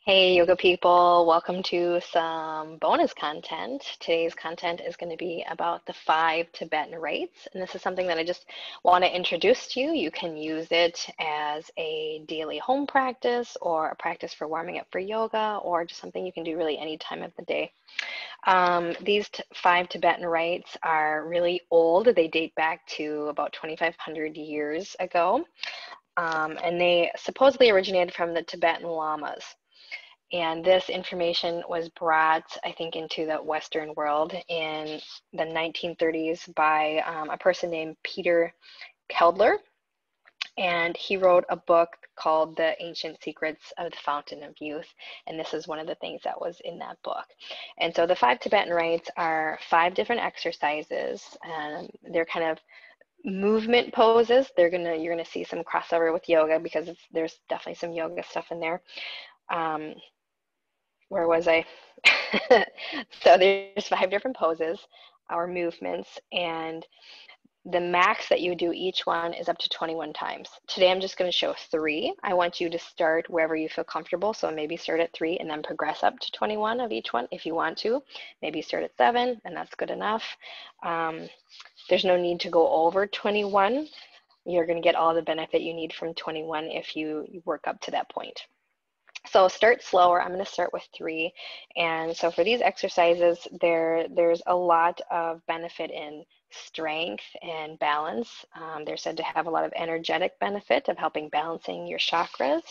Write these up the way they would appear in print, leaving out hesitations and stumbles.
Hey, yoga people, welcome to some bonus content. Today's content is going to be about the 5 Tibetan Rites, and this is something that I just want to introduce to you. You can use it as a daily home practice or a practice for warming up for yoga, or just something you can do really any time of the day. These 5 Tibetan Rites are really old. They date back to about 2,500 years ago, and they supposedly originated from the Tibetan Lamas. And this information was brought, I think, into the Western world in the 1930s by a person named Peter Keldler. And he wrote a book called The Ancient Secrets of the Fountain of Youth. And this is one of the things that was in that book. And so the 5 Tibetan Rites are 5 different exercises. And they're kind of movement poses. You're gonna see some crossover with yoga because there's definitely some yoga stuff in there. Where was I? So there's 5 different poses or movements, and the max that you do each one is up to 21 times. Today I'm just going to show 3. I want you to start wherever you feel comfortable, so maybe start at 3 and then progress up to 21 of each one if you want to. Maybe start at 7 and that's good enough. There's no need to go over 21. You're going to get all the benefit you need from 21 if you work up to that point. So start slower. I'm going to start with 3. And so for these exercises, there's a lot of benefit in strength and balance. They're said to have a lot of energetic benefit of helping balancing your chakras.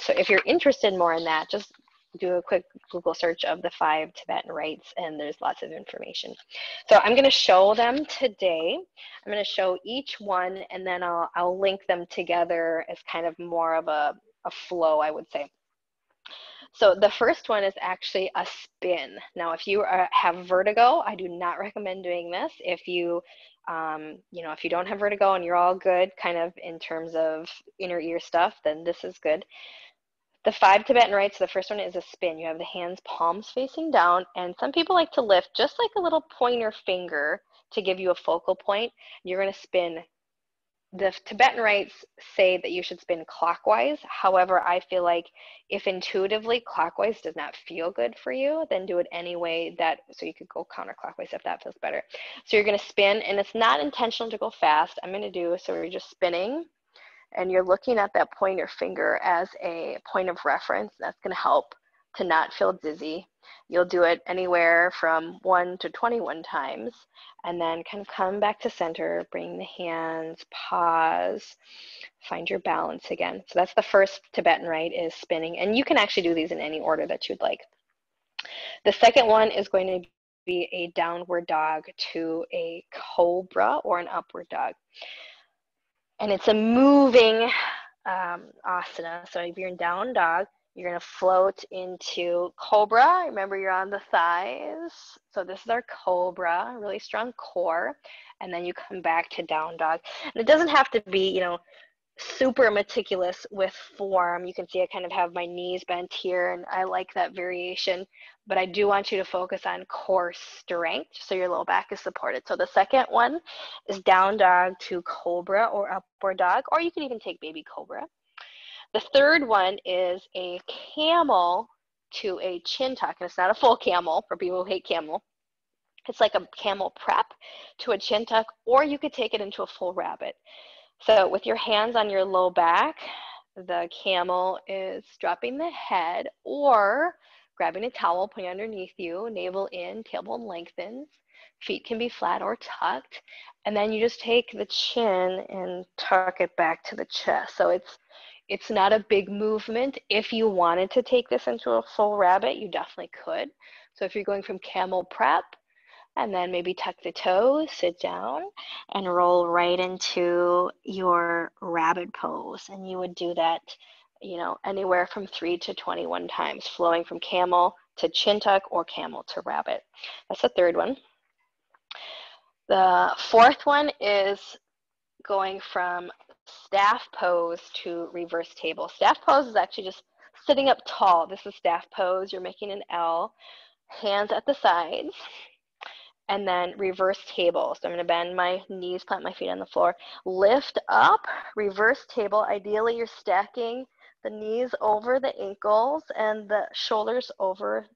So if you're interested more in that, just do a quick Google search of the 5 Tibetan Rites, and there's lots of information. So I'm going to show them today. I'm going to show each one, and then I'll link them together as kind of more of a flow, I would say. So the first one is actually a spin. Now, if you have vertigo, I do not recommend doing this. If you if you don't have vertigo and you're all good kind of in terms of inner ear stuff, then this is good. The 5 Tibetan Rites, the first one is a spin. You have the hands palms facing down, and some people like to lift just like a little pointer finger to give you a focal point. You're going to spin. The Tibetan Rites say that you should spin clockwise. However, I feel like if intuitively clockwise does not feel good for you, then do it anyway. So you could go counterclockwise if that feels better. So you're going to spin, and it's not intentional to go fast. I'm going to do, so you're just spinning, and you're looking at that pointer finger as a point of reference. That's going to help to not feel dizzy. You'll do it anywhere from 1 to 21 times, and then kind of come back to center, bring the hands, pause, find your balance again. So that's the first Tibetan Rite, is spinning, and you can actually do these in any order that you'd like. The second one is going to be a downward dog to a cobra or an upward dog. And it's a moving asana. So if you're in down dog, you're going to float into cobra. Remember, you're on the thighs. So this is our cobra, really strong core. And then you come back to down dog. And it doesn't have to be, super meticulous with form. You can see I kind of have my knees bent here, and I like that variation. But I do want you to focus on core strength so your low back is supported. So the second one is down dog to cobra or upward dog, or you can even take baby cobra. The third one is a camel to a chin tuck, and it's not a full camel for people who hate camel. It's like a camel prep to a chin tuck, or you could take it into a full rabbit. So with your hands on your low back, the camel is dropping the head, or grabbing a towel, putting it underneath you, navel in, tailbone lengthens. Feet can be flat or tucked. And then you just take the chin and tuck it back to the chest. So it's not a big movement. If you wanted to take this into a full rabbit, you definitely could. So if you're going from camel prep, and then maybe tuck the toes, sit down, and roll right into your rabbit pose. And you would do that, anywhere from 3 to 21 times, flowing from camel to chin tuck or camel to rabbit. That's the third one. The fourth one is going from staff pose to reverse table. Staff pose is actually just sitting up tall. This is staff pose. You're making an L, hands at the sides. And then reverse table. So I'm going to bend my knees, plant my feet on the floor, lift up, reverse table. Ideally, you're stacking the knees over the ankles and the shoulders over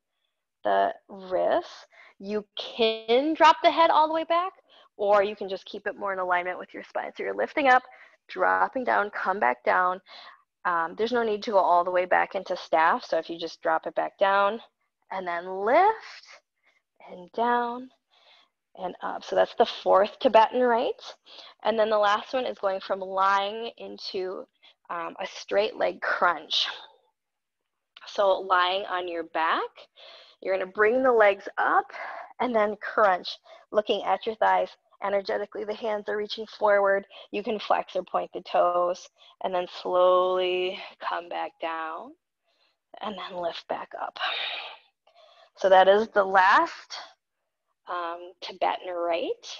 the wrists. You can drop the head all the way back, or you can just keep it more in alignment with your spine. So you're lifting up, dropping down, come back down. There's no need to go all the way back into staff. So if you just drop it back down and then lift and down and up. So that's the fourth Tibetan Rite. And then the last one is going from lying into a straight leg crunch. So lying on your back, you're going to bring the legs up and then crunch, looking at your thighs. Energetically, the hands are reaching forward. You can flex or point the toes, and then slowly come back down and then lift back up. So that is the last Tibetan Rite.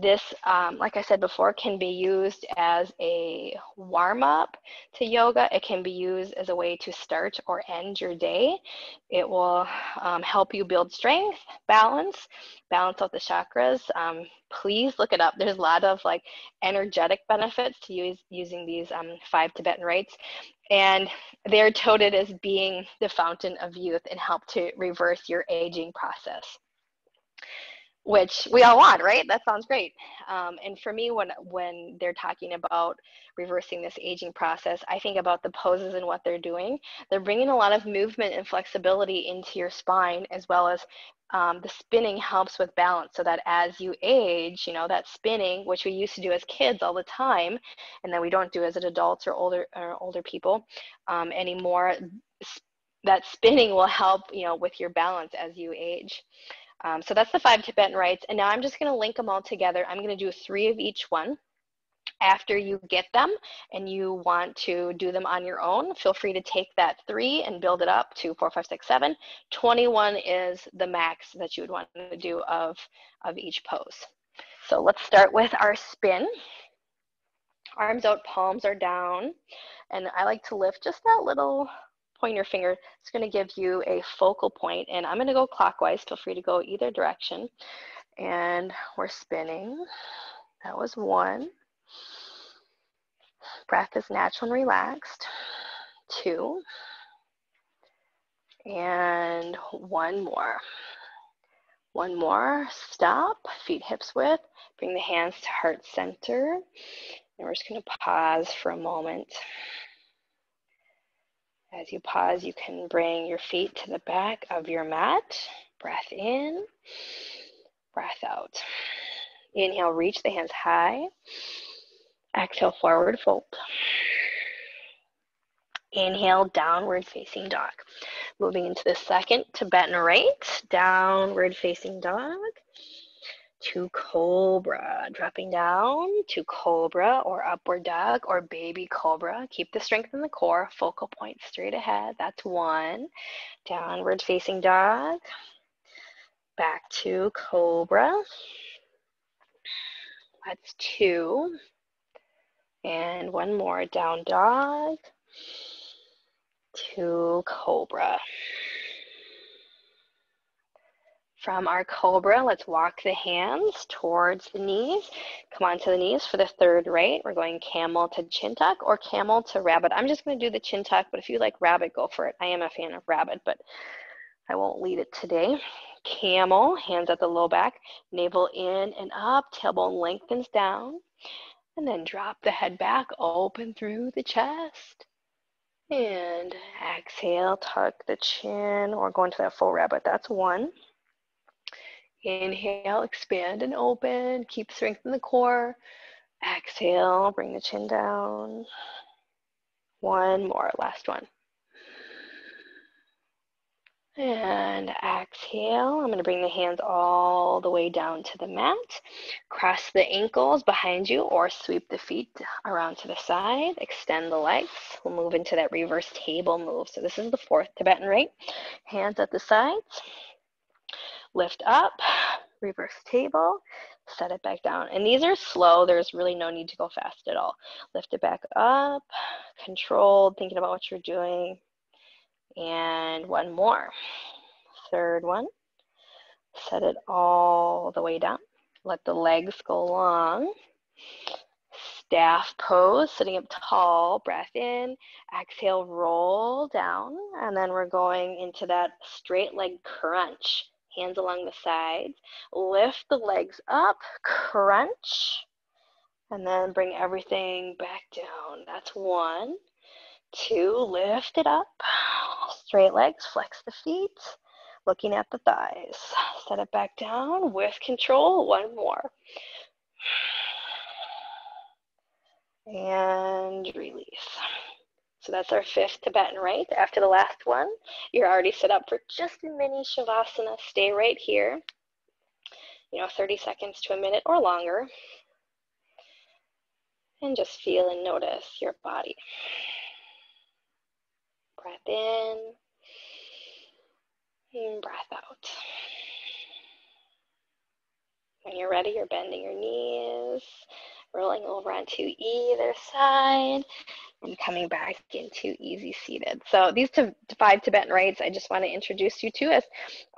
This, like I said before, can be used as a warm-up to yoga. It can be used as a way to start or end your day. It will help you build strength, balance out the chakras. Please look it up. There's a lot of like energetic benefits to using these 5 Tibetan Rites. And they're touted as being the fountain of youth and help to reverse your aging process, which we all want, right? That sounds great. And for me, when they're talking about reversing this aging process, I think about the poses and what they're doing. They're bringing a lot of movement and flexibility into your spine, as well as the spinning helps with balance, so that as you age, that spinning, which we used to do as kids all the time, and then we don't do as adults or older people anymore, that spinning will help, with your balance as you age. So that's the 5 Tibetan Rites. And now I'm just going to link them all together. I'm going to do 3 of each one. After you get them and you want to do them on your own, feel free to take that 3 and build it up to 4, 5, 6, 7. 21 is the max that you would want to do of each pose. So let's start with our spin. Arms out, palms are down. And I like to lift just that little pointer finger. It's going to give you a focal point, and I'm going to go clockwise. Feel free to go either direction. And we're spinning. That was 1. Breath is natural and relaxed. 2. And 1 more. 1 more. Stop. Feet hips width. Bring the hands to heart center. And we're just going to pause for a moment. As you pause, you can bring your feet to the back of your mat. Breath in, breath out. Inhale, reach the hands high. Exhale, forward fold. Inhale, downward facing dog. Moving into the second Tibetan Rite, downward facing dog to cobra. Dropping down to cobra or upward dog or baby cobra. Keep the strength in the core, focal point straight ahead. That's 1. Downward facing dog. Back to cobra. That's 2. And 1 more, down dog to cobra. From our cobra, let's walk the hands towards the knees. Come onto the knees for the 3rd Rite. We're going camel to chin tuck or camel to rabbit. I'm just going to do the chin tuck, but if you like rabbit, go for it. I am a fan of rabbit, but I won't lead it today. Camel, hands at the low back, navel in and up, tailbone lengthens down, and then drop the head back, open through the chest. And exhale, tuck the chin, or go into that full rabbit. That's 1. Inhale, expand and open. Keep strength in the core. Exhale, bring the chin down. 1 more, last one. And exhale. I'm going to bring the hands all the way down to the mat. Cross the ankles behind you or sweep the feet around to the side. Extend the legs. We'll move into that reverse table move. So this is the 4th Tibetan Rite. Hands at the sides. Lift up, reverse table, set it back down. And these are slow. There's really no need to go fast at all. Lift it back up, controlled, thinking about what you're doing. And 1 more. 3rd one. Set it all the way down. Let the legs go long. staff pose, sitting up tall, breath in, exhale, roll down, and then we're going into that straight leg crunch. Hands along the sides, lift the legs up, crunch, and then bring everything back down. That's 1, 2, lift it up, straight legs, flex the feet, looking at the thighs. Set it back down with control, 1 more. And release. So that's our 5th Tibetan Rite. After the last one, you're already set up for just a mini Shavasana. Stay right here, 30 seconds to a minute or longer. And just feel and notice your body. Breath in and breath out. When you're ready, you're bending your knees, rolling over onto either side, and coming back into easy seated. So these 5 Tibetan Rites I just want to introduce you to as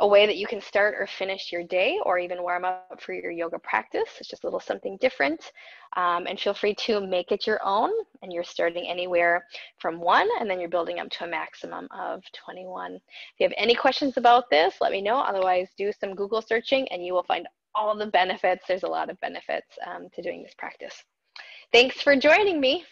a way that you can start or finish your day or even warm up for your yoga practice. It's just a little something different. And feel free to make it your own. And you're starting anywhere from 1, and then you're building up to a maximum of 21. If you have any questions about this, let me know. Otherwise, do some Google searching and you will find all the benefits. There's a lot of benefits to doing this practice. Thanks for joining me.